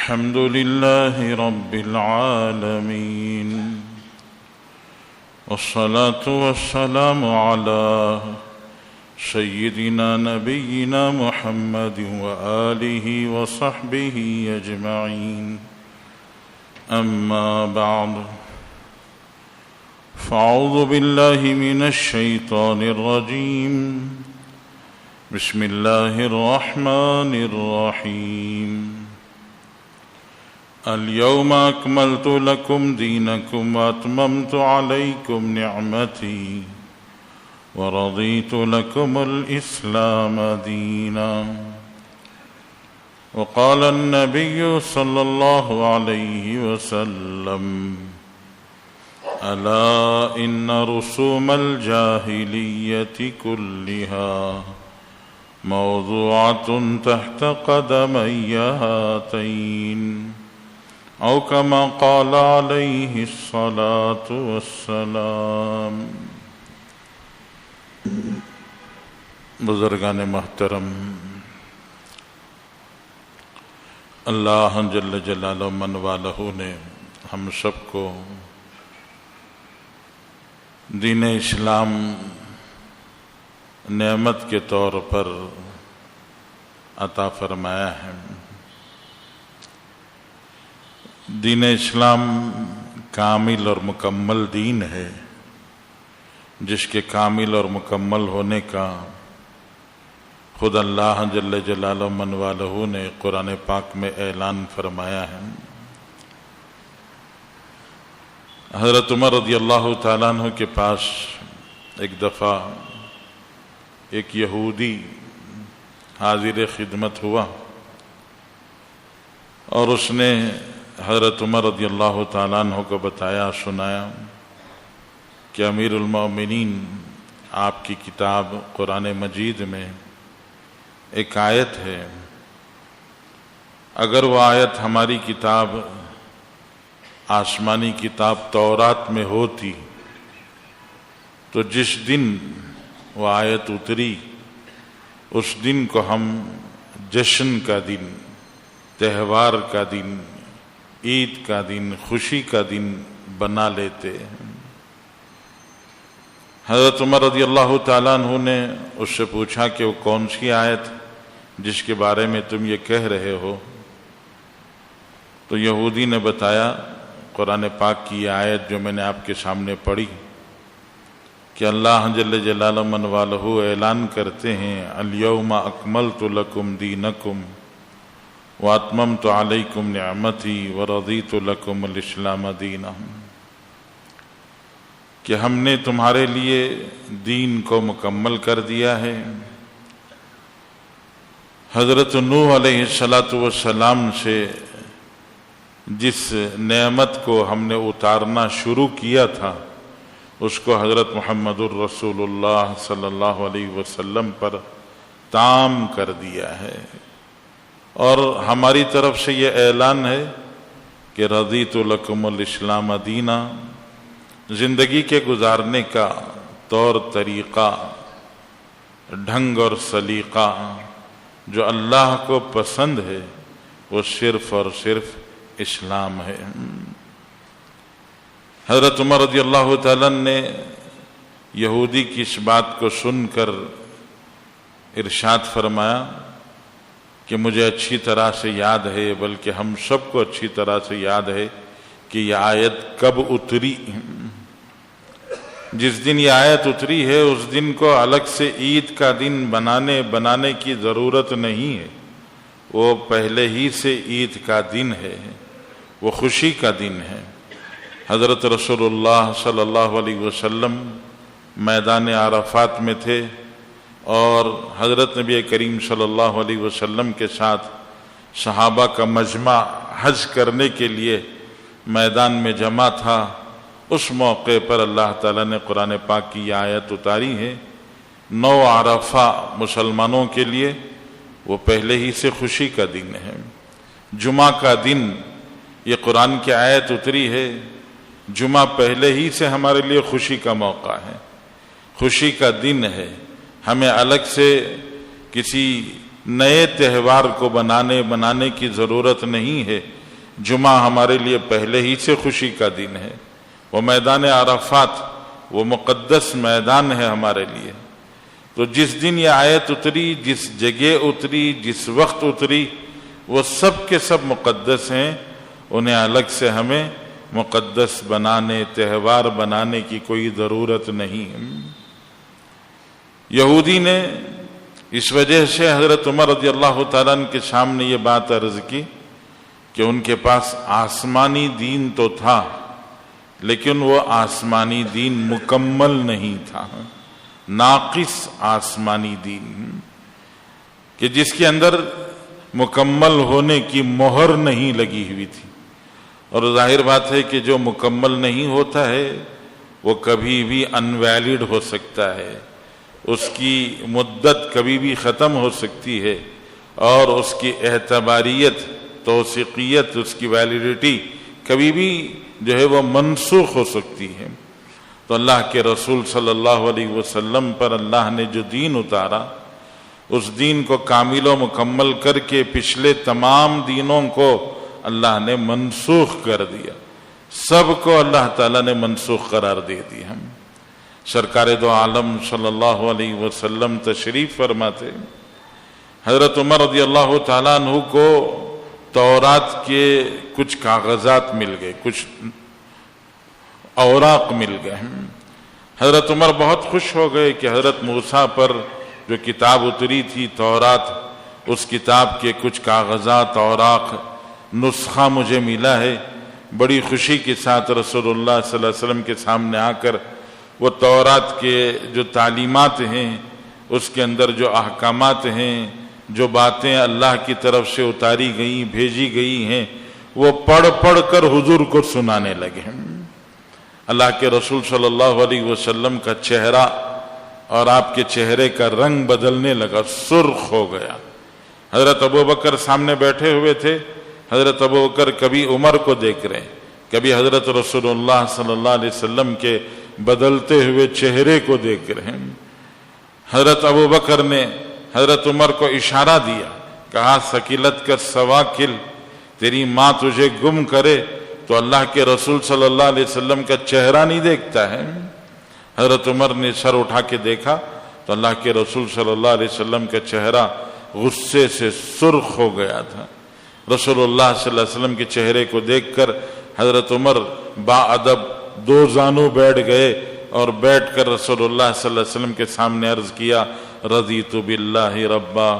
الحمد لله رب العالمين والصلاة والسلام على سيدنا نبينا محمد وآله وصحبه أجمعين أما بعد فأعوذ بالله من الشيطان الرجيم بسم الله الرحمن الرحيم اليوم أكملت لكم دينكم وأتممت عليكم نعمتي ورضيت لكم الإسلام دينا. وقال النبي صلى الله عليه وسلم ألا إن رسوم الجاهلية كلها موضوعة تحت قدمي هاتين أو كما قال عليه الصلاة والسلام. بزرگان محترم، اللہ جل جلالہ من والہ نے ہم سب کو دین اسلام نعمت کے طور پر عطا فرمایا ہے. دین اسلام کامل اور مکمل دین ہے، جس کے کامل اور مکمل ہونے کا خود اللہ جل جلالہ من والہ نے قرآن پاک میں اعلان فرمایا ہے. حضرت عمر رضی اللہ تعالیٰ عنہ کے پاس ایک دفعہ ایک یہودی حاضر خدمت ہوا اور اس نے حضرت عمر رضی اللہ تعالیٰ عنہ کو بتایا، سنایا کہ امیر المومنین آپ کی کتاب قرآن مجید میں ایک آیت ہے، اگر وہ آیت ہماری کتاب آسمانی کتاب تورات میں ہوتی تو جس دن وہ آیت اتری اس دن کو ہم جشن کا دن، تہوار کا دن، عید کا دن، خوشی کا دن بنا لیتے. حضرت عمر رضی اللہ تعالیٰ عنہ نے اس سے پوچھا کہ وہ کون سی آیت جس کے بارے میں تم یہ کہہ رہے ہو؟ تو یہودی نے بتایا قرآن پاک کی یہ آیت جو میں نے آپ کے سامنے پڑھی کہ اللہ جل جلالہ من والہ اعلان کرتے ہیں الیوم اکملت لکم دینکم واتممت علیکم نعمتی ورضیت لکم الاسلام دینا، کہ ہم نے تمہارے لیے دین کو مکمل کر دیا ہے. حضرت نوح علیہ السلام سے جس نعمت کو ہم نے اتارنا شروع کیا تھا اس کو حضرت محمد الرسول اللہ صلی اللہ علیہ وسلم پر تام کر دیا ہے. اور ہماری طرف سے یہ اعلان ہے کہ رضیت لکم الاسلام دینا، زندگی کے گزارنے کا طور طریقہ، ڈھنگ اور سلیقہ جو اللہ کو پسند ہے وہ صرف اور صرف اسلام ہے. حضرت عمر رضی اللہ تعالیٰ نے یہودی کی اس بات کو سن کر ارشاد فرمایا کہ مجھے اچھی طرح سے یاد ہے، بلکہ ہم سب کو اچھی طرح سے یاد ہے کہ یہ آیت کب اتری. جس دن یہ آیت اتری ہے اس دن کو الگ سے عید کا دن بنانے کی ضرورت نہیں ہے، وہ پہلے ہی سے عید کا دن ہے، وہ خوشی کا دن ہے. حضرت رسول اللہ صلی اللہ علیہ وسلم میدان عرفات میں تھے اور حضرت نبی کریم صلی اللہ علیہ وسلم کے ساتھ صحابہ کا مجمع حج کرنے کے لیے میدان میں جمع تھا. اس موقع پر اللہ تعالیٰ نے قرآن پاک کی یہ آیت اتاری ہے. 9 عرفہ مسلمانوں کے لیے وہ پہلے ہی سے خوشی کا دن ہے. جمعہ کا دن یہ قرآن کی آیت اتری ہے، جمعہ پہلے ہی سے ہمارے لیے خوشی کا موقع ہے، خوشی کا دن ہے. ہمیں الگ سے کسی نئے تہوار کو بنانے کی ضرورت نہیں ہے. جمعہ ہمارے لیے پہلے ہی سے خوشی کا دن ہے، وہ میدان عرفات وہ مقدس میدان ہے ہمارے لیے۔ تو جس دن یہ آیت اتری، جس جگہ اتری، جس وقت اتری، وہ سب کے سب مقدس ہیں، انہیں الگ سے ہمیں مقدس بنانے، تہوار بنانے کی کوئی ضرورت نہیں۔ یہودی نے اس وجہ سے حضرت عمر رضی اللہ تعالیٰ عنہ کے سامنے یہ بات عرض کی کہ ان کے پاس آسمانی دین تو تھا، لیکن وہ آسمانی دین مکمل نہیں تھا، ناقص آسمانی دین، کہ جس کے اندر مکمل ہونے کی مہر نہیں لگی ہوئی تھی۔ اور ظاہر بات ہے کہ جو مکمل نہیں ہوتا ہے وہ کبھی بھی انویلڈ ہو سکتا ہے، اس کی مدت کبھی بھی ختم ہو سکتی ہے، اور اس کی اعتباریت، توثیقیت، اس کی ویلیڈیٹی کبھی بھی جو ہے وہ منسوخ ہو سکتی ہے۔ تو اللہ کے رسول صلی اللہ علیہ وسلم پر اللہ نے جو دین اتارا، اس دین کو کامل و مکمل کر کے پچھلے تمام دینوں کو اللہ نے منسوخ کر دیا، سب کو اللہ تعالیٰ نے منسوخ قرار دے دیا۔ سرکار دو عالم صلی اللہ علیہ وسلم تشریف فرماتے، حضرت عمر رضی اللہ تعالیٰ عنہ کو تورات کے کچھ کاغذات مل گئے، کچھ اوراق مل گئے۔ حضرت عمر بہت خوش ہو گئے کہ حضرت موسیٰ پر جو کتاب اتری تھی تورات، اس کتاب کے کچھ کاغذات، اوراق، نسخہ مجھے ملا ہے۔ بڑی خوشی کے ساتھ رسول اللہ صلی اللہ علیہ وسلم کے سامنے آ کر وہ تورات کے جو تعلیمات ہیں، اس کے اندر جو احکامات ہیں، جو باتیں اللہ کی طرف سے اتاری گئی، بھیجی گئی ہیں، وہ پڑھ پڑھ کر حضور کو سنانے لگے۔ اللہ کے رسول صلی اللہ علیہ وسلم کا چہرہ اور آپ کے چہرے کا رنگ بدلنے لگا، سرخ ہو گیا۔ حضرت ابوبکر سامنے بیٹھے ہوئے تھے، حضرت ابوبکر کبھی عمر کو دیکھ رہے، کبھی حضرت رسول اللہ صلی اللہ علیہ وسلم کے بدلتے ہوئے چہرے کو دیکھ رہے ہیں۔ حضرت ابوبکر نے حضرت عمر کو اشارہ دیا، کہا ثقلت کا سواکل، تیری ماں تجھے گم کرے تو اللہ کے رسول صلی اللہ علیہ وسلم کا چہرہ نہیں دیکھتا ہے۔ حضرت عمر نے سر اٹھا کے دیکھا تو اللہ کے رسول صلی اللہ علیہ وسلم کا چہرہ غصے سے سرخ ہو گیا تھا۔ رسول اللہ صلی اللہ علیہ وسلم کے چہرے کو دیکھ کر حضرت عمر با ادب دو زانو بیٹھ گئے، اور بیٹھ کر رسول اللہ صلی اللہ علیہ وسلم کے سامنے عرض کیا، رضیت باللہ ربا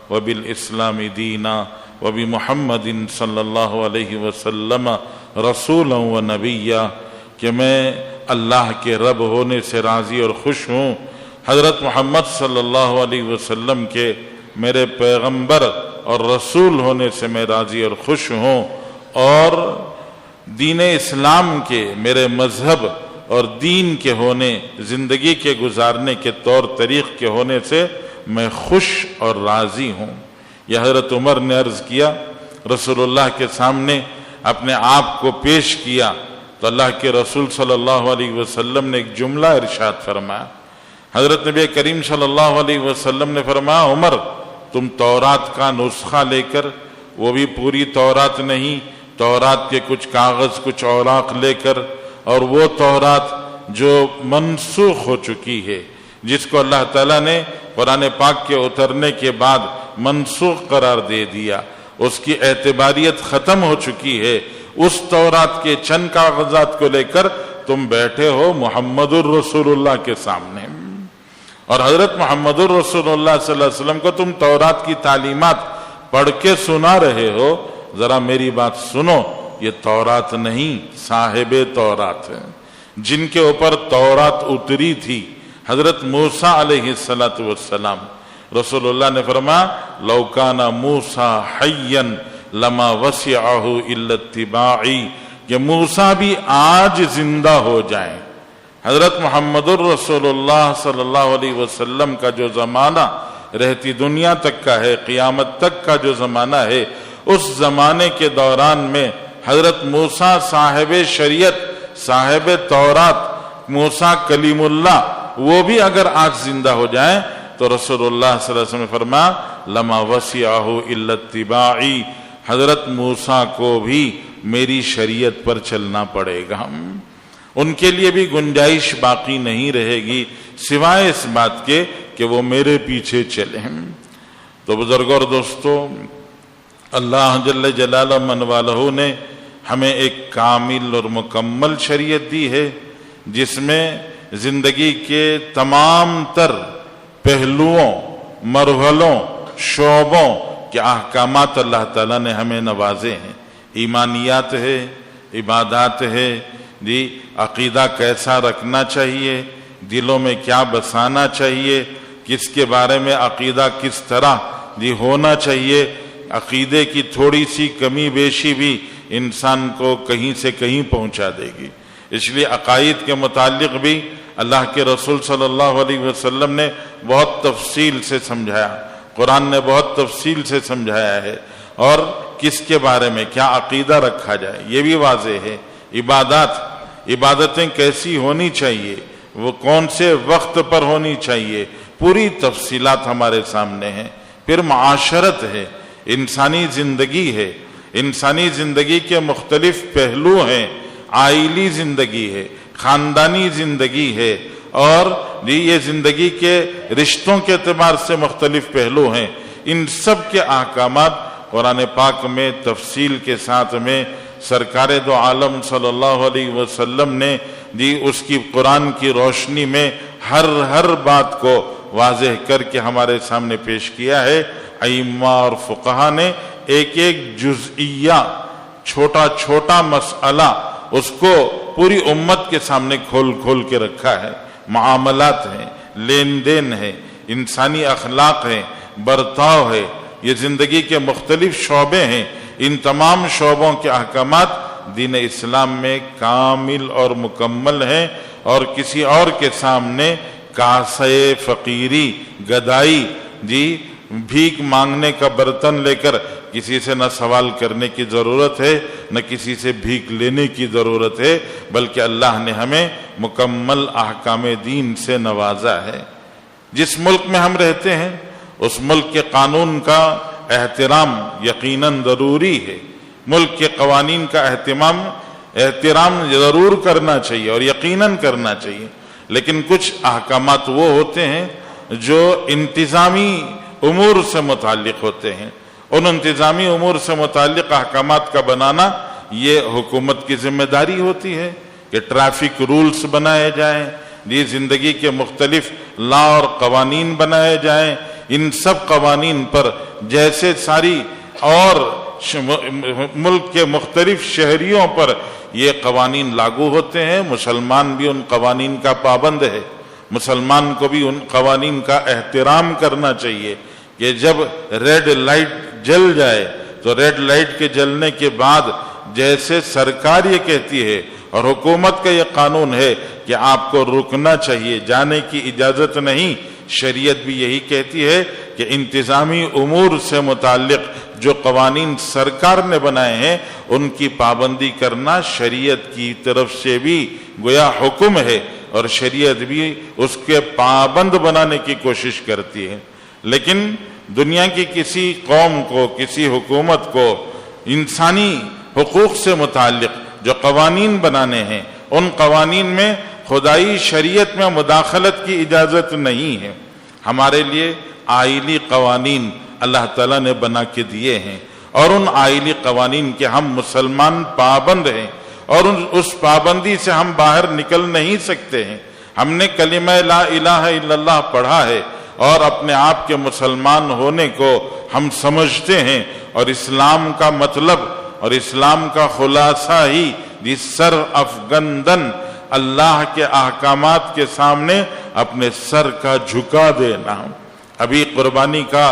وبالاسلام دینا وبمحمد صلی اللہ علیہ وسلم رسولا و نبیا، کہ میں اللہ کے رب ہونے سے راضی اور خوش ہوں، حضرت محمد صلی اللہ علیہ وسلم کے میرے پیغمبر اور رسول ہونے سے میں راضی اور خوش ہوں، اور دین اسلام کے میرے مذہب اور دین کے ہونے، زندگی کے گزارنے کے طور طریق کے ہونے سے میں خوش اور راضی ہوں۔ یہ حضرت عمر نے عرض کیا، رسول اللہ کے سامنے اپنے آپ کو پیش کیا تو اللہ کے رسول صلی اللہ علیہ وسلم نے ایک جملہ ارشاد فرمایا۔ حضرت نبی کریم صلی اللہ علیہ وسلم نے فرمایا، عمر تم تورات کا نسخہ لے کر، وہ بھی پوری تورات نہیں، تورات کے کچھ کاغذ، کچھ اوراق لے کر، اور وہ تورات جو منسوخ ہو چکی ہے، جس کو اللہ تعالیٰ نے قرآن پاک کے اترنے کے بعد منسوخ قرار دے دیا، اس کی اعتباریت ختم ہو چکی ہے، اس تورات کے چند کاغذات کو لے کر تم بیٹھے ہو محمد الرسول اللہ کے سامنے، اور حضرت محمد الرسول اللہ صلی اللہ علیہ وسلم کو تم تورات کی تعلیمات پڑھ کے سنا رہے ہو۔ ذرا میری بات سنو، یہ تورات نہیں، صاحب تورات ہے، جن کے اوپر تورات اتری تھی، حضرت موسیٰ علیہ السلام۔ رسول اللہ نے فرمایا، لو کان موسیٰ حیا لما وسعہ الا اتباعی، کہ موسیٰ بھی آج زندہ ہو جائیں، حضرت محمد الرسول اللہ صلی اللہ علیہ وسلم کا جو زمانہ رہتی دنیا تک کا ہے، قیامت تک کا جو زمانہ ہے، اس زمانے کے دوران میں حضرت موسیٰ صاحب شریعت، صاحب تورات، موسیٰ کلیم اللہ، وہ بھی اگر آج زندہ ہو جائیں تو رسول اللہ صلی اللہ علیہ وسلم نے فرمایا، لما وسعہ الا اتباعی، حضرت موسیٰ کو بھی میری شریعت پر چلنا پڑے گا. ان کے لیے بھی گنجائش باقی نہیں رہے گی سوائے اس بات کے کہ وہ میرے پیچھے چلیں. تو بزرگوں اور دوستو، اللہ جل جلالہ من والہ نے ہمیں ایک کامل اور مکمل شریعت دی ہے، جس میں زندگی کے تمام تر پہلوؤں، مرحلوں، شعبوں کے احکامات اللہ تعالیٰ نے ہمیں نوازے ہیں. ایمانیات ہے، عبادات ہے، عقیدہ کیسا رکھنا چاہیے، دلوں میں کیا بسانا چاہیے، کس کے بارے میں عقیدہ کس طرح ہونا چاہیے. عقیدے کی تھوڑی سی کمی بیشی بھی انسان کو کہیں سے کہیں پہنچا دے گی. اس لیے عقائد کے متعلق بھی اللہ کے رسول صلی اللہ علیہ وسلم نے بہت تفصیل سے سمجھایا، قرآن نے بہت تفصیل سے سمجھایا ہے. اور کس کے بارے میں کیا عقیدہ رکھا جائے یہ بھی واضح ہے. عبادتیں کیسی ہونی چاہیے، وہ کون سے وقت پر ہونی چاہیے، پوری تفصیلات ہمارے سامنے ہیں. پھر معاشرت ہے، انسانی زندگی ہے، انسانی زندگی کے مختلف پہلو ہیں. عائلی زندگی ہے، خاندانی زندگی ہے، اور یہ زندگی کے رشتوں کے اعتبار سے مختلف پہلو ہیں. ان سب کے احکامات قرآن پاک میں تفصیل کے ساتھ میں سرکار دو عالم صلی اللہ علیہ وسلم نے اس کی قرآن کی روشنی میں ہر بات کو واضح کر کے ہمارے سامنے پیش کیا ہے. ائمہ اور فقہا نے ایک جزئیہ، چھوٹا مسئلہ اس کو پوری امت کے سامنے کھول کے رکھا ہے. معاملات ہیں، لین دین ہے، انسانی اخلاق ہے، برتاؤ ہے، یہ زندگی کے مختلف شعبے ہیں. ان تمام شعبوں کے احکامات دین اسلام میں کامل اور مکمل ہیں، اور کسی اور کے سامنے کاسے فقیری، گدائی، بھیک مانگنے کا برتن لے کر کسی سے نہ سوال کرنے کی ضرورت ہے، نہ کسی سے بھیک لینے کی ضرورت ہے، بلکہ اللہ نے ہمیں مکمل احکام دین سے نوازا ہے. جس ملک میں ہم رہتے ہیں اس ملک کے قانون کا احترام یقیناً ضروری ہے. ملک کے قوانین کا احترام ضرور کرنا چاہیے اور یقیناً کرنا چاہیے. لیکن کچھ احکامات وہ ہوتے ہیں جو انتظامی امور سے متعلق ہوتے ہیں. ان انتظامی امور سے متعلق احکامات کا بنانا یہ حکومت کی ذمہ داری ہوتی ہے کہ ٹریفک رولز بنائے جائیں، یہ زندگی کے مختلف لا اور قوانین بنائے جائیں. ان سب قوانین پر جیسے ساری اور ملک کے مختلف شہریوں پر یہ قوانین لاگو ہوتے ہیں، مسلمان بھی ان قوانین کا پابند ہے. مسلمان کو بھی ان قوانین کا احترام کرنا چاہیے کہ جب ریڈ لائٹ جل جائے تو ریڈ لائٹ کے جلنے کے بعد جیسے سرکار یہ کہتی ہے اور حکومت کا یہ قانون ہے کہ آپ کو رکنا چاہیے، جانے کی اجازت نہیں، شریعت بھی یہی کہتی ہے کہ انتظامی امور سے متعلق جو قوانین سرکار نے بنائے ہیں ان کی پابندی کرنا شریعت کی طرف سے بھی گویا حکم ہے، اور شریعت بھی اس کے پابند بنانے کی کوشش کرتی ہے. لیکن دنیا کی کسی قوم کو، کسی حکومت کو انسانی حقوق سے متعلق جو قوانین بنانے ہیں ان قوانین میں خدائی شریعت میں مداخلت کی اجازت نہیں ہے. ہمارے لیے آئلی قوانین اللہ تعالیٰ نے بنا کے دیے ہیں، اور ان آئلی قوانین کے ہم مسلمان پابند ہیں، اور اس پابندی سے ہم باہر نکل نہیں سکتے ہیں. ہم نے کلمہ لا الہ الا اللہ پڑھا ہے اور اپنے آپ کے مسلمان ہونے کو ہم سمجھتے ہیں، اور اسلام کا مطلب اور اسلام کا خلاصہ ہی سر افگندن اللہ کے احکامات کے سامنے اپنے سر کا جھکا دینا. ابھی قربانی کا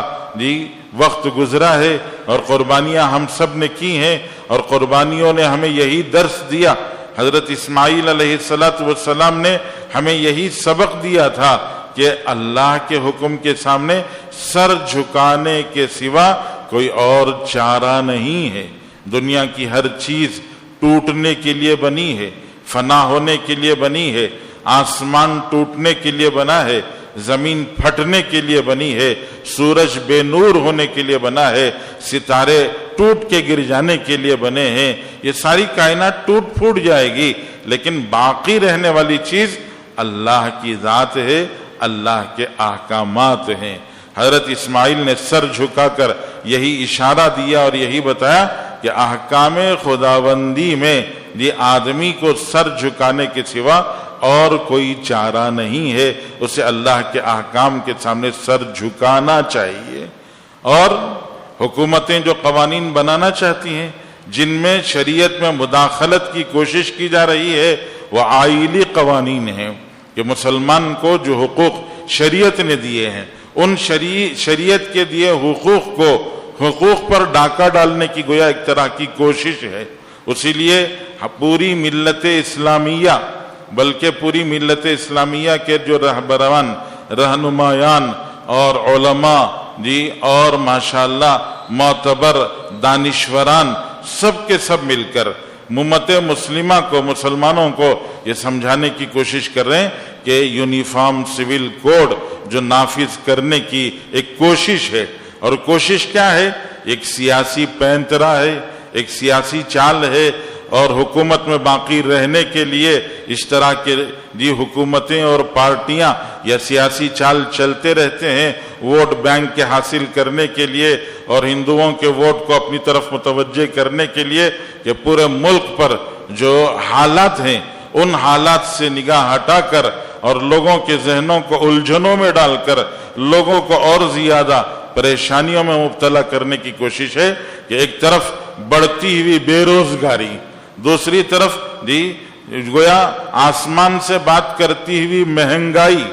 وقت گزرا ہے اور قربانیاں ہم سب نے کی ہیں، اور قربانیوں نے ہمیں یہی درس دیا. حضرت اسماعیل علیہ السلام نے ہمیں یہی سبق دیا تھا کہ اللہ کے حکم کے سامنے سر جھکانے کے سوا کوئی اور چارہ نہیں ہے. دنیا کی ہر چیز ٹوٹنے کے لیے بنی ہے، فنا ہونے کے لیے بنی ہے، آسمان ٹوٹنے کے لیے بنا ہے، زمین پھٹنے کے لیے بنی ہے، سورج بے نور ہونے کے لیے بنا ہے، ستارے ٹوٹ کے گر جانے کے لیے بنے ہیں. یہ ساری کائنات ٹوٹ پھوٹ جائے گی، لیکن باقی رہنے والی چیز اللہ کی ذات ہے، اللہ کے احکامات ہیں. حضرت اسماعیل نے سر جھکا کر یہی اشارہ دیا اور یہی بتایا کہ احکام خداوندی میں یہ آدمی کو سر جھکانے کے سوا اور کوئی چارہ نہیں ہے، اسے اللہ کے احکام کے سامنے سر جھکانا چاہیے. اور حکومتیں جو قوانین بنانا چاہتی ہیں، جن میں شریعت میں مداخلت کی کوشش کی جا رہی ہے، وہ آئلی قوانین ہیں کہ مسلمان کو جو حقوق شریعت نے دیے ہیں، ان شریعت کے دیے حقوق پر ڈاکہ ڈالنے کی گویا ایک طرح کی کوشش ہے. اسی لیے پوری ملت اسلامیہ، بلکہ پوری ملت اسلامیہ کے جو رہبران، رہنمایان اور علماء اور ماشاءاللہ معتبر دانشوران، سب کے سب مل کر امت مسلمہ کو، مسلمانوں کو یہ سمجھانے کی کوشش کر رہے ہیں کہ یونیفارم سول کوڈ جو نافذ کرنے کی ایک کوشش ہے، اور کوشش کیا ہے؟ ایک سیاسی پینترا ہے، ایک سیاسی چال ہے، اور حکومت میں باقی رہنے کے لیے اس طرح کے حکومتیں اور پارٹیاں یا سیاسی چال چلتے رہتے ہیں ووٹ بینک کے حاصل کرنے کے لیے اور ہندوؤں کے ووٹ کو اپنی طرف متوجہ کرنے کے لیے، کہ پورے ملک پر جو حالات ہیں ان حالات سے نگاہ ہٹا کر اور لوگوں کے ذہنوں کو الجھنوں میں ڈال کر لوگوں کو اور زیادہ پریشانیوں میں مبتلا کرنے کی کوشش ہے. کہ ایک طرف بڑھتی ہوئی بے روزگاری، دوسری طرف گویا آسمان سے بات کرتی ہوئی مہنگائی،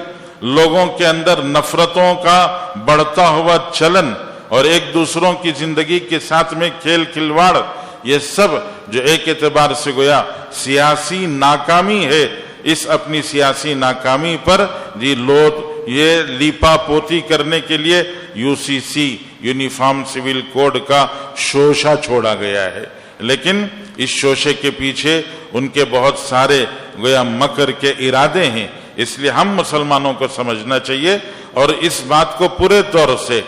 لوگوں کے اندر نفرتوں کا بڑھتا ہوا چلن اور ایک دوسروں کی زندگی کے ساتھ میں کھیل کھلواڑ، یہ سب جو ایک اعتبار سے گویا سیاسی ناکامی ہے. اس اپنی سیاسی ناکامی پر یہ لیپا پوتی کرنے کے لیے UCC یونیفارم سول کوڈ کا شوشہ چھوڑا گیا ہے. لیکن اس شوشے کے پیچھے ان کے بہت سارے گویا مکر کے ارادے ہیں. اس لیے ہم مسلمانوں کو سمجھنا چاہیے اور اس بات کو پورے طور سے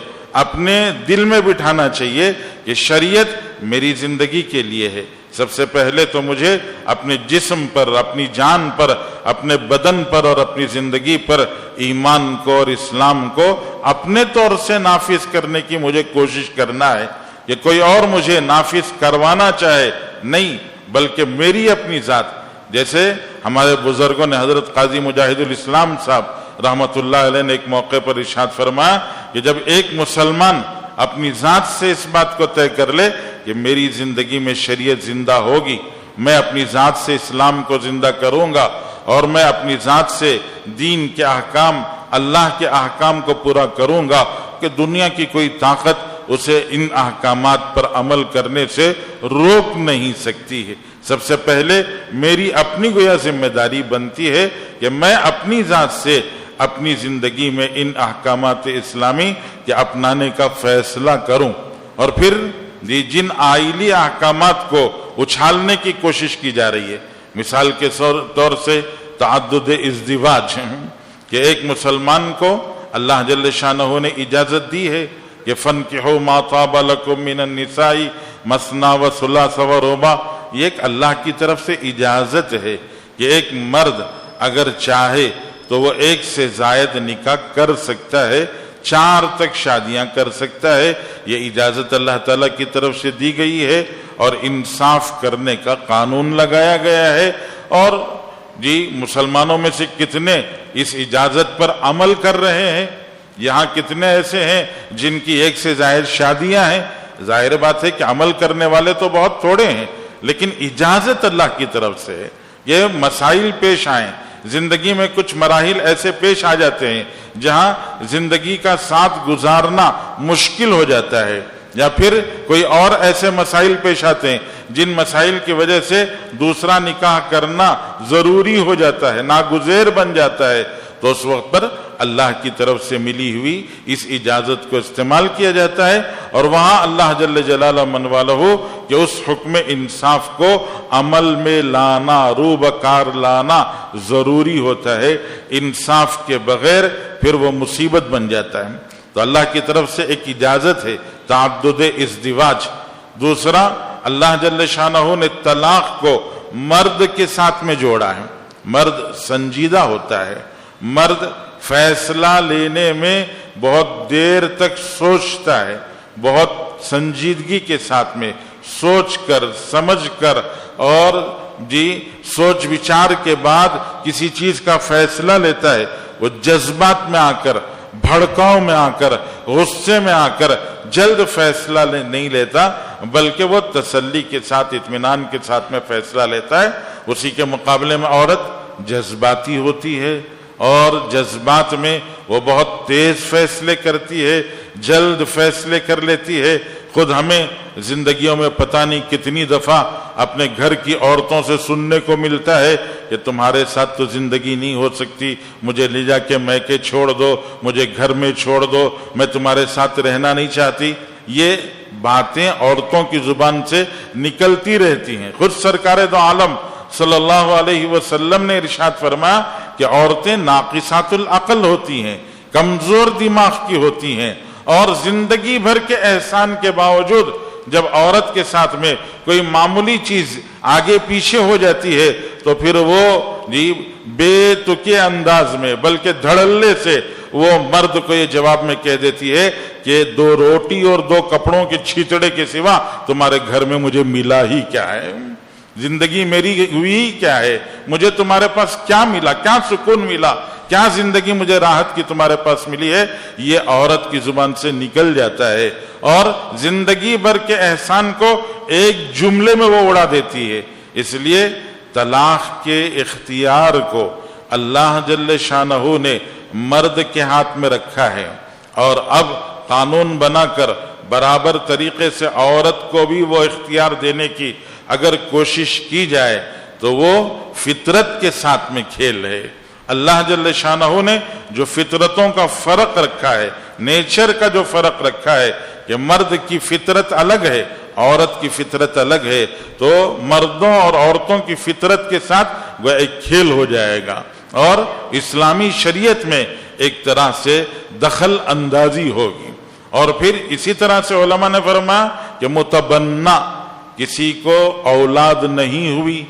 اپنے دل میں بٹھانا چاہیے کہ شریعت میری زندگی کے لیے ہے. سب سے پہلے تو مجھے اپنے جسم پر، اپنی جان پر، اپنے بدن پر اور اپنی زندگی پر ایمان کو اور اسلام کو اپنے طور سے نافذ کرنے کی مجھے کوشش کرنا ہے. کہ کوئی اور مجھے نافذ کروانا چاہے نہیں، بلکہ میری اپنی ذات. جیسے ہمارے بزرگوں نے، حضرت قاضی مجاہد الاسلام صاحب رحمت اللہ علیہ نے ایک موقع پر ارشاد فرمایا کہ جب ایک مسلمان اپنی ذات سے اس بات کو طے کر لے کہ میری زندگی میں شریعت زندہ ہوگی، میں اپنی ذات سے اسلام کو زندہ کروں گا اور میں اپنی ذات سے دین کے احکام، اللہ کے احکام کو پورا کروں گا، کہ دنیا کی کوئی طاقت اسے ان احکامات پر عمل کرنے سے روک نہیں سکتی ہے. سب سے پہلے میری اپنی گویا ذمہ داری بنتی ہے کہ میں اپنی ذات سے اپنی زندگی میں ان احکامات اسلامی کے اپنانے کا فیصلہ کروں. اور پھر جن آئلی احکامات کو اچھالنے کی کوشش کی جا رہی ہے، مثال کے طور سے تعدد ازدواج، کہ ایک مسلمان کو اللہ جل شانہ نے اجازت دی ہے کہ فَانْكِحُوا مَا طَابَ لَكُم مِّنَ النِّسَاءِ مَثْنَىٰ وَثُلَاثَ وَرُبَاعَ. یہ ایک اللہ کی طرف سے اجازت ہے کہ ایک مرد اگر چاہے تو وہ ایک سے زائد نکاح کر سکتا ہے، 4 تک شادیاں کر سکتا ہے. یہ اجازت اللہ تعالیٰ کی طرف سے دی گئی ہے اور انصاف کرنے کا قانون لگایا گیا ہے. اور مسلمانوں میں سے کتنے اس اجازت پر عمل کر رہے ہیں؟ یہاں کتنے ایسے ہیں جن کی 1 سے زائد شادیاں ہیں؟ ظاہر بات ہے کہ عمل کرنے والے تو بہت تھوڑے ہیں، لیکن اجازت اللہ کی طرف سے ہے. یہ مسائل پیش آئیں، زندگی میں کچھ مراحل ایسے پیش آ جاتے ہیں جہاں زندگی کا ساتھ گزارنا مشکل ہو جاتا ہے، یا پھر کوئی اور ایسے مسائل پیش آتے ہیں جن مسائل کی وجہ سے دوسرا نکاح کرنا ضروری ہو جاتا ہے، ناگزیر بن جاتا ہے. تو اس وقت پر اللہ کی طرف سے ملی ہوئی اس اجازت کو استعمال کیا جاتا ہے، اور وہاں اللہ جل جلالہ من والہ کہ اس حکم انصاف کو عمل میں لانا، روبکار لانا ضروری ہوتا ہے. انصاف کے بغیر پھر وہ مصیبت بن جاتا ہے. تو اللہ کی طرف سے ایک اجازت ہے تعدد ازدواج، دوسرا اللہ جل شانہ نے طلاق کو مرد کے ساتھ میں جوڑا ہے. مرد سنجیدہ ہوتا ہے, مرد فیصلہ لینے میں بہت دیر تک سوچتا ہے, بہت سنجیدگی کے ساتھ میں سوچ کر سمجھ کر اور سوچ وچار کے بعد کسی چیز کا فیصلہ لیتا ہے. وہ جذبات میں آ کر, بھڑکاؤ میں آ کر, غصے میں آ کر جلد فیصلہ نہیں لیتا, بلکہ وہ تسلی کے ساتھ اطمینان کے ساتھ میں فیصلہ لیتا ہے. اسی کے مقابلے میں عورت جذباتی ہوتی ہے اور جذبات میں وہ بہت تیز فیصلے کرتی ہے, جلد فیصلے کر لیتی ہے. خود ہمیں زندگیوں میں پتہ نہیں کتنی دفعہ اپنے گھر کی عورتوں سے سننے کو ملتا ہے کہ تمہارے ساتھ تو زندگی نہیں ہو سکتی, مجھے لے جا کے میکے چھوڑ دو, مجھے گھر میں چھوڑ دو, میں تمہارے ساتھ رہنا نہیں چاہتی. یہ باتیں عورتوں کی زبان سے نکلتی رہتی ہیں. خود سرکار دو عالم صلی اللہ علیہ وسلم نے ارشاد فرمایا کہ عورتیں ناقصات العقل ہوتی ہیں, کمزور دماغ کی ہوتی ہیں, اور زندگی بھر کے احسان کے باوجود جب عورت کے ساتھ میں کوئی معمولی چیز آگے پیچھے ہو جاتی ہے تو پھر وہ بے تکے انداز میں بلکہ دھڑلے سے وہ مرد کو یہ جواب میں کہہ دیتی ہے کہ 2 روٹی اور 2 کپڑوں کے چھیتڑے کے سوا تمہارے گھر میں مجھے ملا ہی کیا ہے, زندگی میری ہوئی کیا ہے, مجھے تمہارے پاس کیا ملا, کیا سکون ملا, کیا زندگی مجھے راحت کی تمہارے پاس ملی ہے. یہ عورت کی زبان سے نکل جاتا ہے اور زندگی بھر کے احسان کو ایک جملے میں وہ اڑا دیتی ہے. اس لیے طلاق کے اختیار کو اللہ جل شانہ نے مرد کے ہاتھ میں رکھا ہے, اور اب قانون بنا کر برابر طریقے سے عورت کو بھی وہ اختیار دینے کی اگر کوشش کی جائے تو وہ فطرت کے ساتھ میں کھیل ہے. اللہ جل شانہ نے جو فطرتوں کا فرق رکھا ہے, نیچر کا جو فرق رکھا ہے کہ مرد کی فطرت الگ ہے, عورت کی فطرت الگ ہے, تو مردوں اور عورتوں کی فطرت کے ساتھ وہ ایک کھیل ہو جائے گا اور اسلامی شریعت میں ایک طرح سے دخل اندازی ہوگی. اور پھر اسی طرح سے علماء نے فرمایا کہ متبنہ, کسی کو اولاد نہیں ہوئی,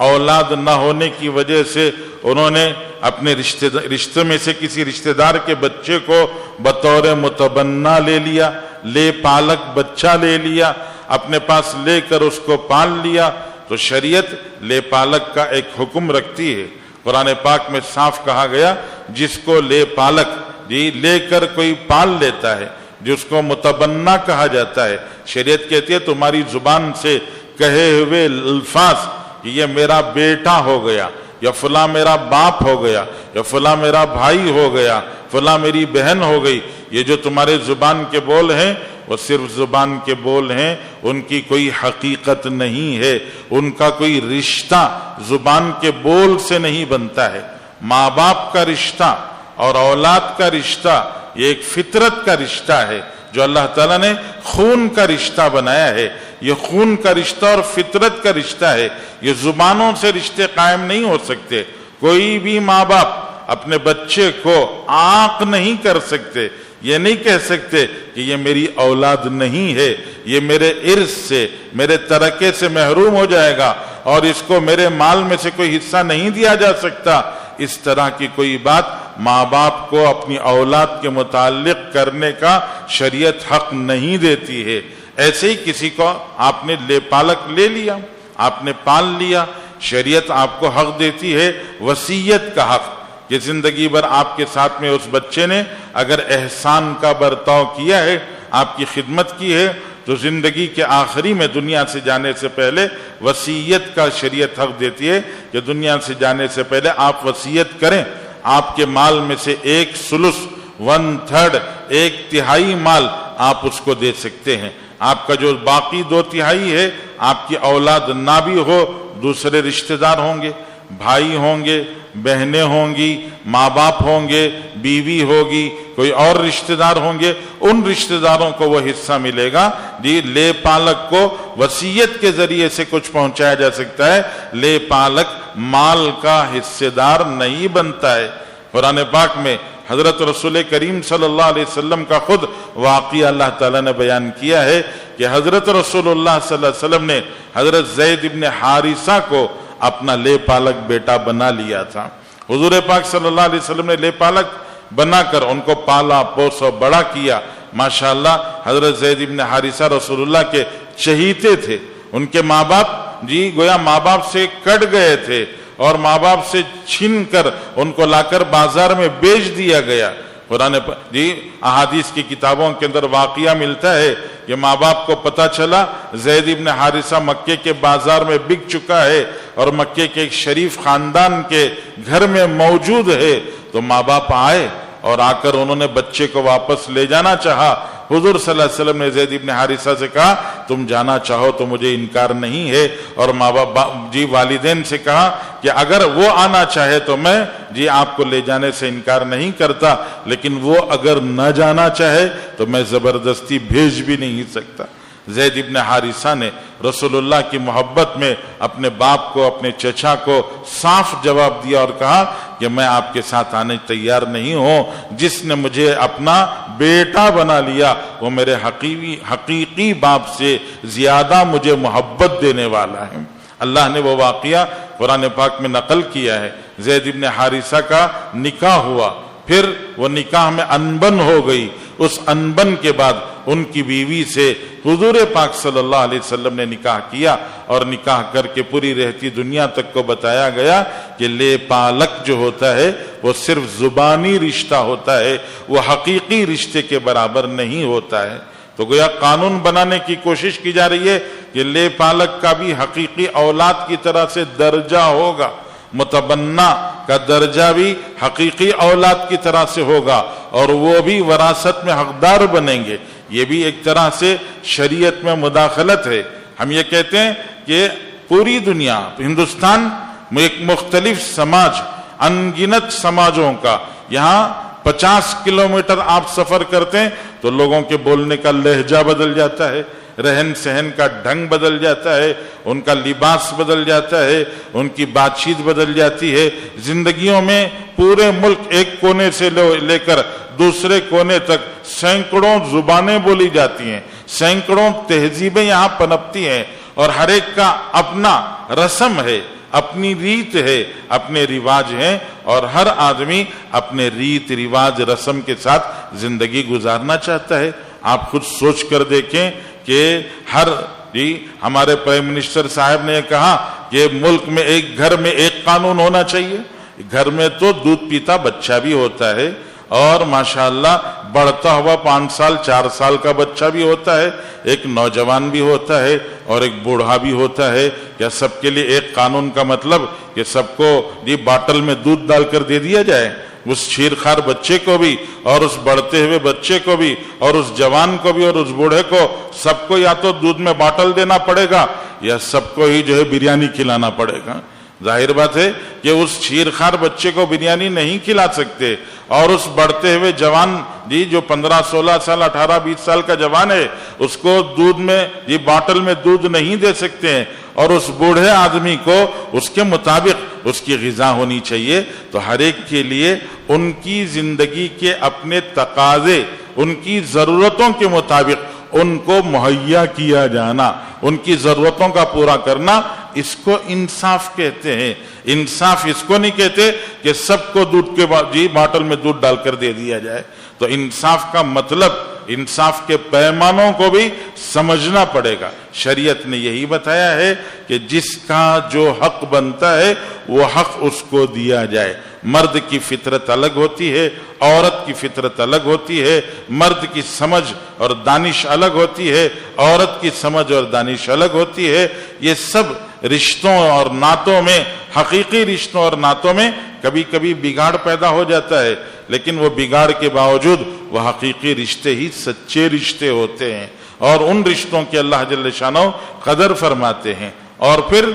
اولاد نہ ہونے کی وجہ سے انہوں نے اپنے رشتے میں سے کسی رشتہ دار کے بچے کو بطور متبنہ لے لیا, لے پالک بچہ لے لیا, اپنے پاس لے کر اس کو پال لیا, تو شریعت لے پالک کا ایک حکم رکھتی ہے. قرآن پاک میں صاف کہا گیا جس کو لے پالک لے کر کوئی پال لیتا ہے, جس کو متبنہ کہا جاتا ہے, شریعت کہتی ہے تمہاری زبان سے کہے ہوئے الفاظ کہ یہ میرا بیٹا ہو گیا, یا فلاں میرا باپ ہو گیا, یا فلاں میرا بھائی ہو گیا, فلاں میری بہن ہو گئی, یہ جو تمہارے زبان کے بول ہیں وہ صرف زبان کے بول ہیں, ان کی کوئی حقیقت نہیں ہے, ان کا کوئی رشتہ زبان کے بول سے نہیں بنتا ہے. ماں باپ کا رشتہ اور اولاد کا رشتہ یہ ایک فطرت کا رشتہ ہے جو اللہ تعالیٰ نے خون کا رشتہ بنایا ہے. یہ خون کا رشتہ اور فطرت کا رشتہ ہے, یہ زبانوں سے رشتے قائم نہیں ہو سکتے. کوئی بھی ماں باپ اپنے بچے کو عاق نہیں کر سکتے, یہ نہیں کہہ سکتے کہ یہ میری اولاد نہیں ہے, یہ میرے ارث سے میرے ترکے سے محروم ہو جائے گا اور اس کو میرے مال میں سے کوئی حصہ نہیں دیا جا سکتا. اس طرح کی کوئی بات ماں باپ کو اپنی اولاد کے متعلق کرنے کا شریعت حق نہیں دیتی ہے. ایسے ہی کسی کو آپ نے لے پالک لے لیا, آپ نے پال لیا, شریعت آپ کو حق دیتی ہے وصیت کا حق کہ زندگی بھر آپ کے ساتھ میں اس بچے نے اگر احسان کا برتاؤ کیا ہے, آپ کی خدمت کی ہے, تو زندگی کے آخری میں دنیا سے جانے سے پہلے وصیت کا شریعت حق دیتی ہے کہ دنیا سے جانے سے پہلے آپ وصیت کریں. آپ کے مال میں سے 1/3 1/3 1/3 مال آپ اس کو دے سکتے ہیں. آپ کا جو باقی 2/3 ہے آپ کی اولاد نہ بھی ہو, دوسرے رشتہ دار ہوں گے, بھائی ہوں گے, بہنیں ہوں گی, ماں باپ ہوں گے, بیوی ہوگی, کوئی اور رشتہ دار ہوں گے, ان رشتہ داروں کو وہ حصہ ملے گا. لے پالک کو وصیت کے ذریعے سے کچھ پہنچایا جا سکتا ہے, لے پالک مال کا حصہ دار نہیں بنتا ہے. قرآن پاک میں حضرت رسول کریم صلی اللہ علیہ وسلم کا خود واقعہ اللہ تعالیٰ نے بیان کیا ہے کہ حضرت رسول اللہ صلی اللہ علیہ وسلم نے حضرت زید ابن حارثہ کو اپنا لے پالک بیٹا بنا لیا تھا۔ حضور پاک صلی اللہ علیہ وسلم نے لے پالک بنا کر ان کو پالا پوسا بڑا کیا۔ ماشاءاللہ حضرت زید ابن حارثہ رسول اللہ کے چہیتے تھے۔ ان کے ماں باپ گویا ماں باپ سے کٹ گئے تھے اور ماں باپ سے چھین کر ان کو لا کر بازار میں بیچ دیا گیا۔ قرآن احادیث کی کتابوں کے اندر واقعہ ملتا ہے کہ ماں باپ کو پتہ چلا زید ابن حارثہ مکے کے بازار میں بک چکا ہے اور مکے کے ایک شریف خاندان کے گھر میں موجود ہے، تو ماں باپ آئے اور آ کر انہوں نے بچے کو واپس لے جانا چاہا۔ حضور صلی اللہ علیہ وسلم نے زید ابن حارثہ سے کہا تم جانا چاہو تو مجھے انکار نہیں ہے، اور ماں باپ والدین سے کہا کہ اگر وہ آنا چاہے تو میں آپ کو لے جانے سے انکار نہیں کرتا، لیکن وہ اگر نہ جانا چاہے تو میں زبردستی بھیج بھی نہیں سکتا۔ زید ابن حارثہ نے رسول اللہ کی محبت میں اپنے باپ کو، اپنے چچا کو صاف جواب دیا اور کہا کہ میں آپ کے ساتھ آنے تیار نہیں ہوں۔ جس نے مجھے اپنا بیٹا بنا لیا وہ میرے حقیقی باپ سے زیادہ مجھے محبت دینے والا ہے۔ اللہ نے وہ واقعہ قرآن پاک میں نقل کیا ہے۔ زید ابن حارثہ کا نکاح ہوا، پھر وہ نکاح میں انبن ہو گئی۔ اس انبن کے بعد ان کی بیوی سے حضور پاک صلی اللہ علیہ وسلم نے نکاح کیا، اور نکاح کر کے پوری رہتی دنیا تک کو بتایا گیا کہ لے پالک جو ہوتا ہے وہ صرف زبانی رشتہ ہوتا ہے، وہ حقیقی رشتے کے برابر نہیں ہوتا ہے۔ تو گویا قانون بنانے کی کوشش کی جا رہی ہے کہ لے پالک کا بھی حقیقی اولاد کی طرح سے درجہ ہوگا، متبنہ کا درجہ بھی حقیقی اولاد کی طرح سے ہوگا، اور وہ بھی وراثت میں حقدار بنیں گے۔ یہ بھی ایک طرح سے شریعت میں مداخلت ہے۔ ہم یہ کہتے ہیں کہ پوری دنیا، ہندوستان میں ایک مختلف سماج، انگنت سماجوں کا، یہاں 50 کلومیٹر آپ سفر کرتے ہیں تو لوگوں کے بولنے کا لہجہ بدل جاتا ہے، رہن سہن کا ڈھنگ بدل جاتا ہے، ان کا لباس بدل جاتا ہے، ان کی بات چیت بدل جاتی ہے۔ زندگیوں میں پورے ملک ایک کونے سے لے کر دوسرے کونے تک سینکڑوں زبانیں بولی جاتی ہیں، سینکڑوں تہذیبیں یہاں پنپتی ہیں، اور ہر ایک کا اپنا رسم ہے، اپنی ریت ہے، اپنے رواج ہیں، اور ہر آدمی اپنے ریت رواج رسم کے ساتھ زندگی گزارنا چاہتا ہے۔ آپ خود سوچ کر دیکھیں کہ ہمارے پرائم منسٹر صاحب نے کہا کہ ملک میں ایک گھر میں ایک قانون ہونا چاہیے۔ گھر میں تو دودھ پیتا بچہ بھی ہوتا ہے، اور ماشاءاللہ بڑھتا ہوا 5 سال 4 سال کا بچہ بھی ہوتا ہے، ایک نوجوان بھی ہوتا ہے، اور ایک بوڑھا بھی ہوتا ہے۔ کیا سب کے لیے ایک قانون کا مطلب کہ سب کو باٹل میں دودھ ڈال کر دے دیا جائے؟ اس چھیرخوار بچے کو بھی، اور اس بڑھتے ہوئے بچے کو بھی، اور اس جوان کو بھی، اور اس بوڑھے کو، سب کو یا تو دودھ میں باٹل دینا پڑے گا یا سب کو ہی بریانی کھلانا پڑے گا؟ ظاہر بات ہے کہ اس چھیرخوار بچے کو بریانی نہیں کھلا سکتے، اور اس بڑھتے ہوئے جوان جو 15 16 سال 18 20 سال کا جوان ہے اس کو دودھ میں باٹل میں دودھ نہیں دے سکتے ہیں، اور اس بوڑھے آدمی کو اس کے مطابق اس کی غذا ہونی چاہیے۔ تو ہر ایک کے لیے ان کی زندگی کے اپنے تقاضے، ان کی ضرورتوں کے مطابق ان کو مہیا کیا جانا، ان کی ضرورتوں کا پورا کرنا، اس کو انصاف کہتے ہیں۔ انصاف اس کو نہیں کہتے کہ سب کو دودھ کے باٹل میں دودھ ڈال کر دے دیا جائے۔ تو انصاف کا مطلب، انصاف کے پیمانوں کو بھی سمجھنا پڑے گا۔ شریعت نے یہی بتایا ہے کہ جس کا جو حق بنتا ہے وہ حق اس کو دیا جائے۔ مرد کی فطرت الگ ہوتی ہے، عورت کی فطرت الگ ہوتی ہے، مرد کی سمجھ اور دانش الگ ہوتی ہے، عورت کی سمجھ اور دانش الگ ہوتی ہے۔ یہ سب رشتوں اور ناتوں میں، حقیقی رشتوں اور ناتوں میں کبھی کبھی بگاڑ پیدا ہو جاتا ہے، لیکن وہ بگاڑ کے باوجود وہ حقیقی رشتے ہی سچے رشتے ہوتے ہیں، اور ان رشتوں کی اللہ جل شانہ قدر فرماتے ہیں۔ اور پھر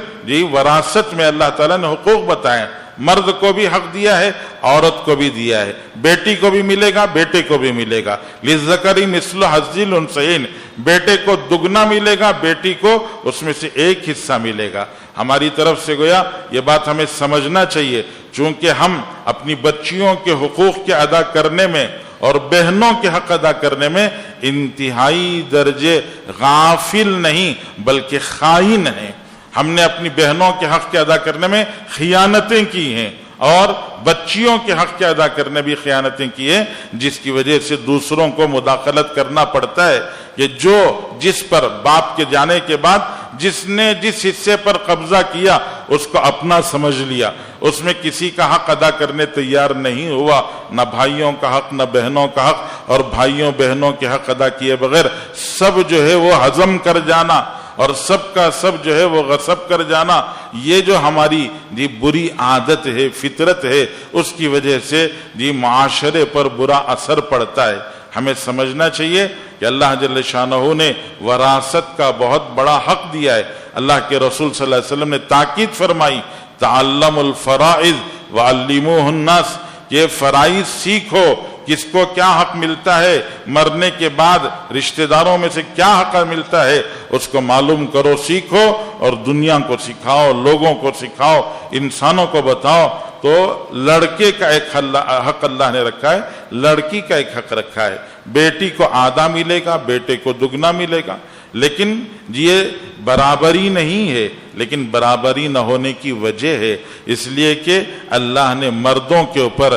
وراثت میں اللہ تعالیٰ نے حقوق بتائے، مرد کو بھی حق دیا ہے، عورت کو بھی دیا ہے، بیٹی کو بھی ملے گا، بیٹے کو بھی ملے گا۔ للذکر مثل حظ الانثیین، بیٹے کو دگنا ملے گا، بیٹی کو اس میں سے ایک حصہ ملے گا۔ ہماری طرف سے گویا یہ بات ہمیں سمجھنا چاہیے، چونکہ ہم اپنی بچیوں کے حقوق کے ادا کرنے میں اور بہنوں کے حق ادا کرنے میں انتہائی درجے غافل نہیں بلکہ خائن ہیں۔ ہم نے اپنی بہنوں کے حق کے ادا کرنے میں خیانتیں کی ہیں اور بچیوں کے حق کے ادا کرنے بھی خیانتیں کی ہیں، جس کی وجہ سے دوسروں کو مداخلت کرنا پڑتا ہے کہ جو جس پر باپ کے جانے کے بعد جس نے جس حصے پر قبضہ کیا اس کو اپنا سمجھ لیا، اس میں کسی کا حق ادا کرنے تیار نہیں ہوا، نہ بھائیوں کا حق نہ بہنوں کا حق، اور بھائیوں بہنوں کے حق ادا کیے بغیر سب جو ہے وہ ہضم کر جانا اور سب کا سب جو ہے وہ غصب کر جانا، یہ جو ہماری بری عادت ہے، فطرت ہے، اس کی وجہ سے معاشرے پر برا اثر پڑتا ہے۔ ہمیں سمجھنا چاہیے کہ اللہ جل شانہ نے وراثت کا بہت بڑا حق دیا ہے۔ اللہ کے رسول صلی اللہ علیہ وسلم نے تاکید فرمائی، تعلموا الفرائض وعلموہ الناس، یہ فرائض سیکھو، کس کو کیا حق ملتا ہے، مرنے کے بعد رشتہ داروں میں سے کیا حق ملتا ہے، اس کو معلوم کرو، سیکھو اور دنیا کو سکھاؤ، لوگوں کو سکھاؤ، انسانوں کو بتاؤ۔ تو لڑکے کا ایک حق اللہ نے رکھا ہے، لڑکی کا ایک حق رکھا ہے، بیٹی کو آدھا ملے گا، بیٹے کو دگنا ملے گا، لیکن یہ برابری نہیں ہے، لیکن برابری نہ ہونے کی وجہ ہے اس لیے کہ اللہ نے مردوں کے اوپر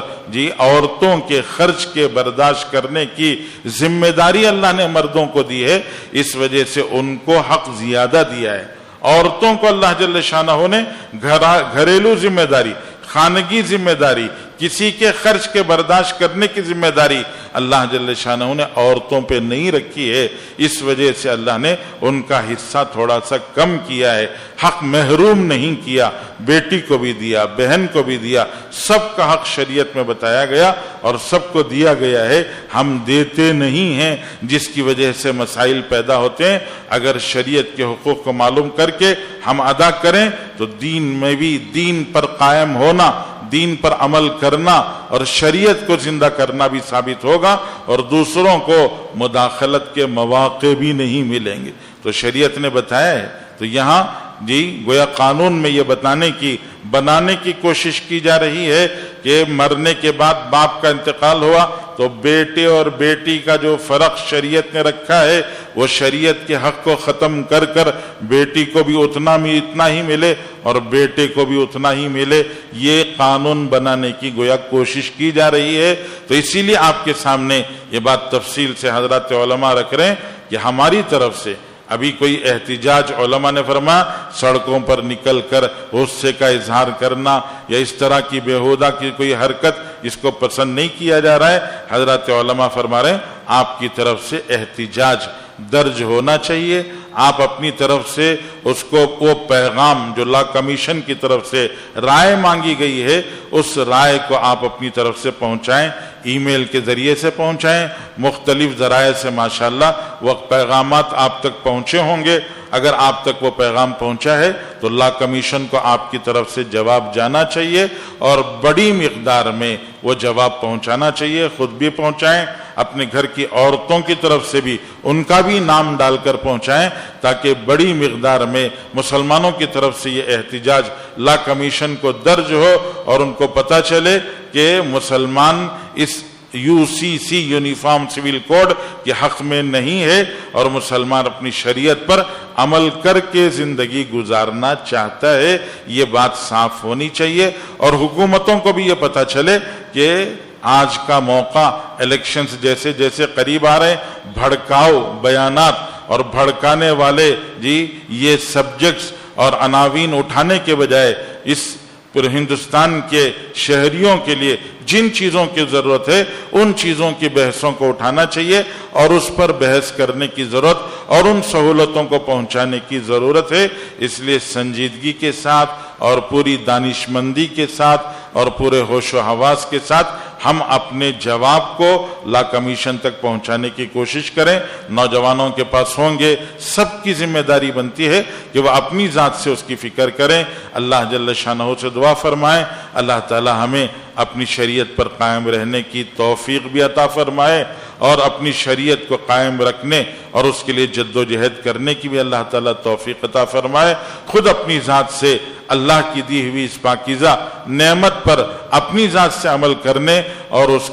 عورتوں کے خرچ کے برداشت کرنے کی ذمہ داری اللہ نے مردوں کو دی ہے، اس وجہ سے ان کو حق زیادہ دیا ہے۔ عورتوں کو اللہ جل شانہ نے گھریلو ذمہ داری، خانگی ذمہ داری، کسی کے خرچ کے برداشت کرنے کی ذمہ داری اللہ جل شانہ نے عورتوں پہ نہیں رکھی ہے، اس وجہ سے اللہ نے ان کا حصہ تھوڑا سا کم کیا ہے، حق محروم نہیں کیا، بیٹی کو بھی دیا، بہن کو بھی دیا، سب کا حق شریعت میں بتایا گیا اور سب کو دیا گیا ہے۔ ہم دیتے نہیں ہیں جس کی وجہ سے مسائل پیدا ہوتے ہیں۔ اگر شریعت کے حقوق کو معلوم کر کے ہم ادا کریں تو دین میں بھی دین پر قائم ہونا، دین پر عمل کرنا اور شریعت کو زندہ کرنا بھی ثابت ہوگا، اور دوسروں کو مداخلت کے مواقع بھی نہیں ملیں گے۔ تو شریعت نے بتایا ہے، تو یہاں گویا قانون میں یہ بنانے کی کوشش کی جا رہی ہے کہ مرنے کے بعد باپ کا انتقال ہوا تو بیٹے اور بیٹی کا جو فرق شریعت نے رکھا ہے وہ شریعت کے حق کو ختم کر کر بیٹی کو بھی اتنا ہی ملے اور بیٹے کو بھی اتنا ہی ملے، یہ قانون بنانے کی گویا کوشش کی جا رہی ہے۔ تو اسی لیے آپ کے سامنے یہ بات تفصیل سے حضرات علماء رکھ رہے ہیں کہ ہماری طرف سے ابھی کوئی احتجاج، علماء نے فرمایا سڑکوں پر نکل کر غصے کا اظہار کرنا یا اس طرح کی بیہودہ کی کوئی حرکت، اس کو پسند نہیں کیا جا رہا ہے۔ حضرات علماء فرما رہے ہیں آپ کی طرف سے احتجاج درج ہونا چاہیے، آپ اپنی طرف سے اس کو وہ پیغام جو لا کمیشن کی طرف سے رائے مانگی گئی ہے اس رائے کو آپ اپنی طرف سے پہنچائیں، ای میل کے ذریعے سے پہنچائیں، مختلف ذرائع سے ماشاءاللہ وہ پیغامات آپ تک پہنچے ہوں گے۔ اگر آپ تک وہ پیغام پہنچا ہے تو لا کمیشن کو آپ کی طرف سے جواب جانا چاہیے اور بڑی مقدار میں وہ جواب پہنچانا چاہیے، خود بھی پہنچائیں، اپنے گھر کی عورتوں کی طرف سے بھی ان کا بھی نام ڈال کر پہنچائیں تاکہ بڑی مقدار میں مسلمانوں کی طرف سے یہ احتجاج لا کمیشن کو درج ہو اور ان کو پتہ چلے کہ مسلمان اس UCC یونیفارم سول کوڈ کے حق میں نہیں ہے اور مسلمان اپنی شریعت پر عمل کر کے زندگی گزارنا چاہتا ہے۔ یہ بات صاف ہونی چاہیے اور حکومتوں کو بھی یہ پتہ چلے کہ آج کا موقع الیکشنز جیسے جیسے قریب آ رہے ہیں، بھڑکاؤ بیانات اور بھڑکانے والے یہ سبجیکٹس اور عناوین اٹھانے کے بجائے اس پورے ہندوستان کے شہریوں کے لیے جن چیزوں کی ضرورت ہے ان چیزوں کی بحثوں کو اٹھانا چاہیے اور اس پر بحث کرنے کی ضرورت اور ان سہولتوں کو پہنچانے کی ضرورت ہے۔ اس لیے سنجیدگی کے ساتھ اور پوری دانشمندی کے ساتھ اور پورے ہوش و حواس کے ساتھ ہم اپنے جواب کو لا کمیشن تک پہنچانے کی کوشش کریں۔ نوجوانوں کے پاس ہوں گے، سب کی ذمہ داری بنتی ہے کہ وہ اپنی ذات سے اس کی فکر کریں۔ اللہ جل شانہ سے دعا فرمائیں اللہ تعالی ہمیں اپنی شریعت پر قائم رہنے کی توفیق بھی عطا فرمائے اور اپنی شریعت کو قائم رکھنے اور اس کے لیے جد و جہد کرنے کی بھی اللہ تعالیٰ توفیق عطا فرمائے۔ خود اپنی ذات سے اللہ کی دی ہوئی اس پاکیزہ نعمت پر اپنی ذات سے عمل کرنے اور اس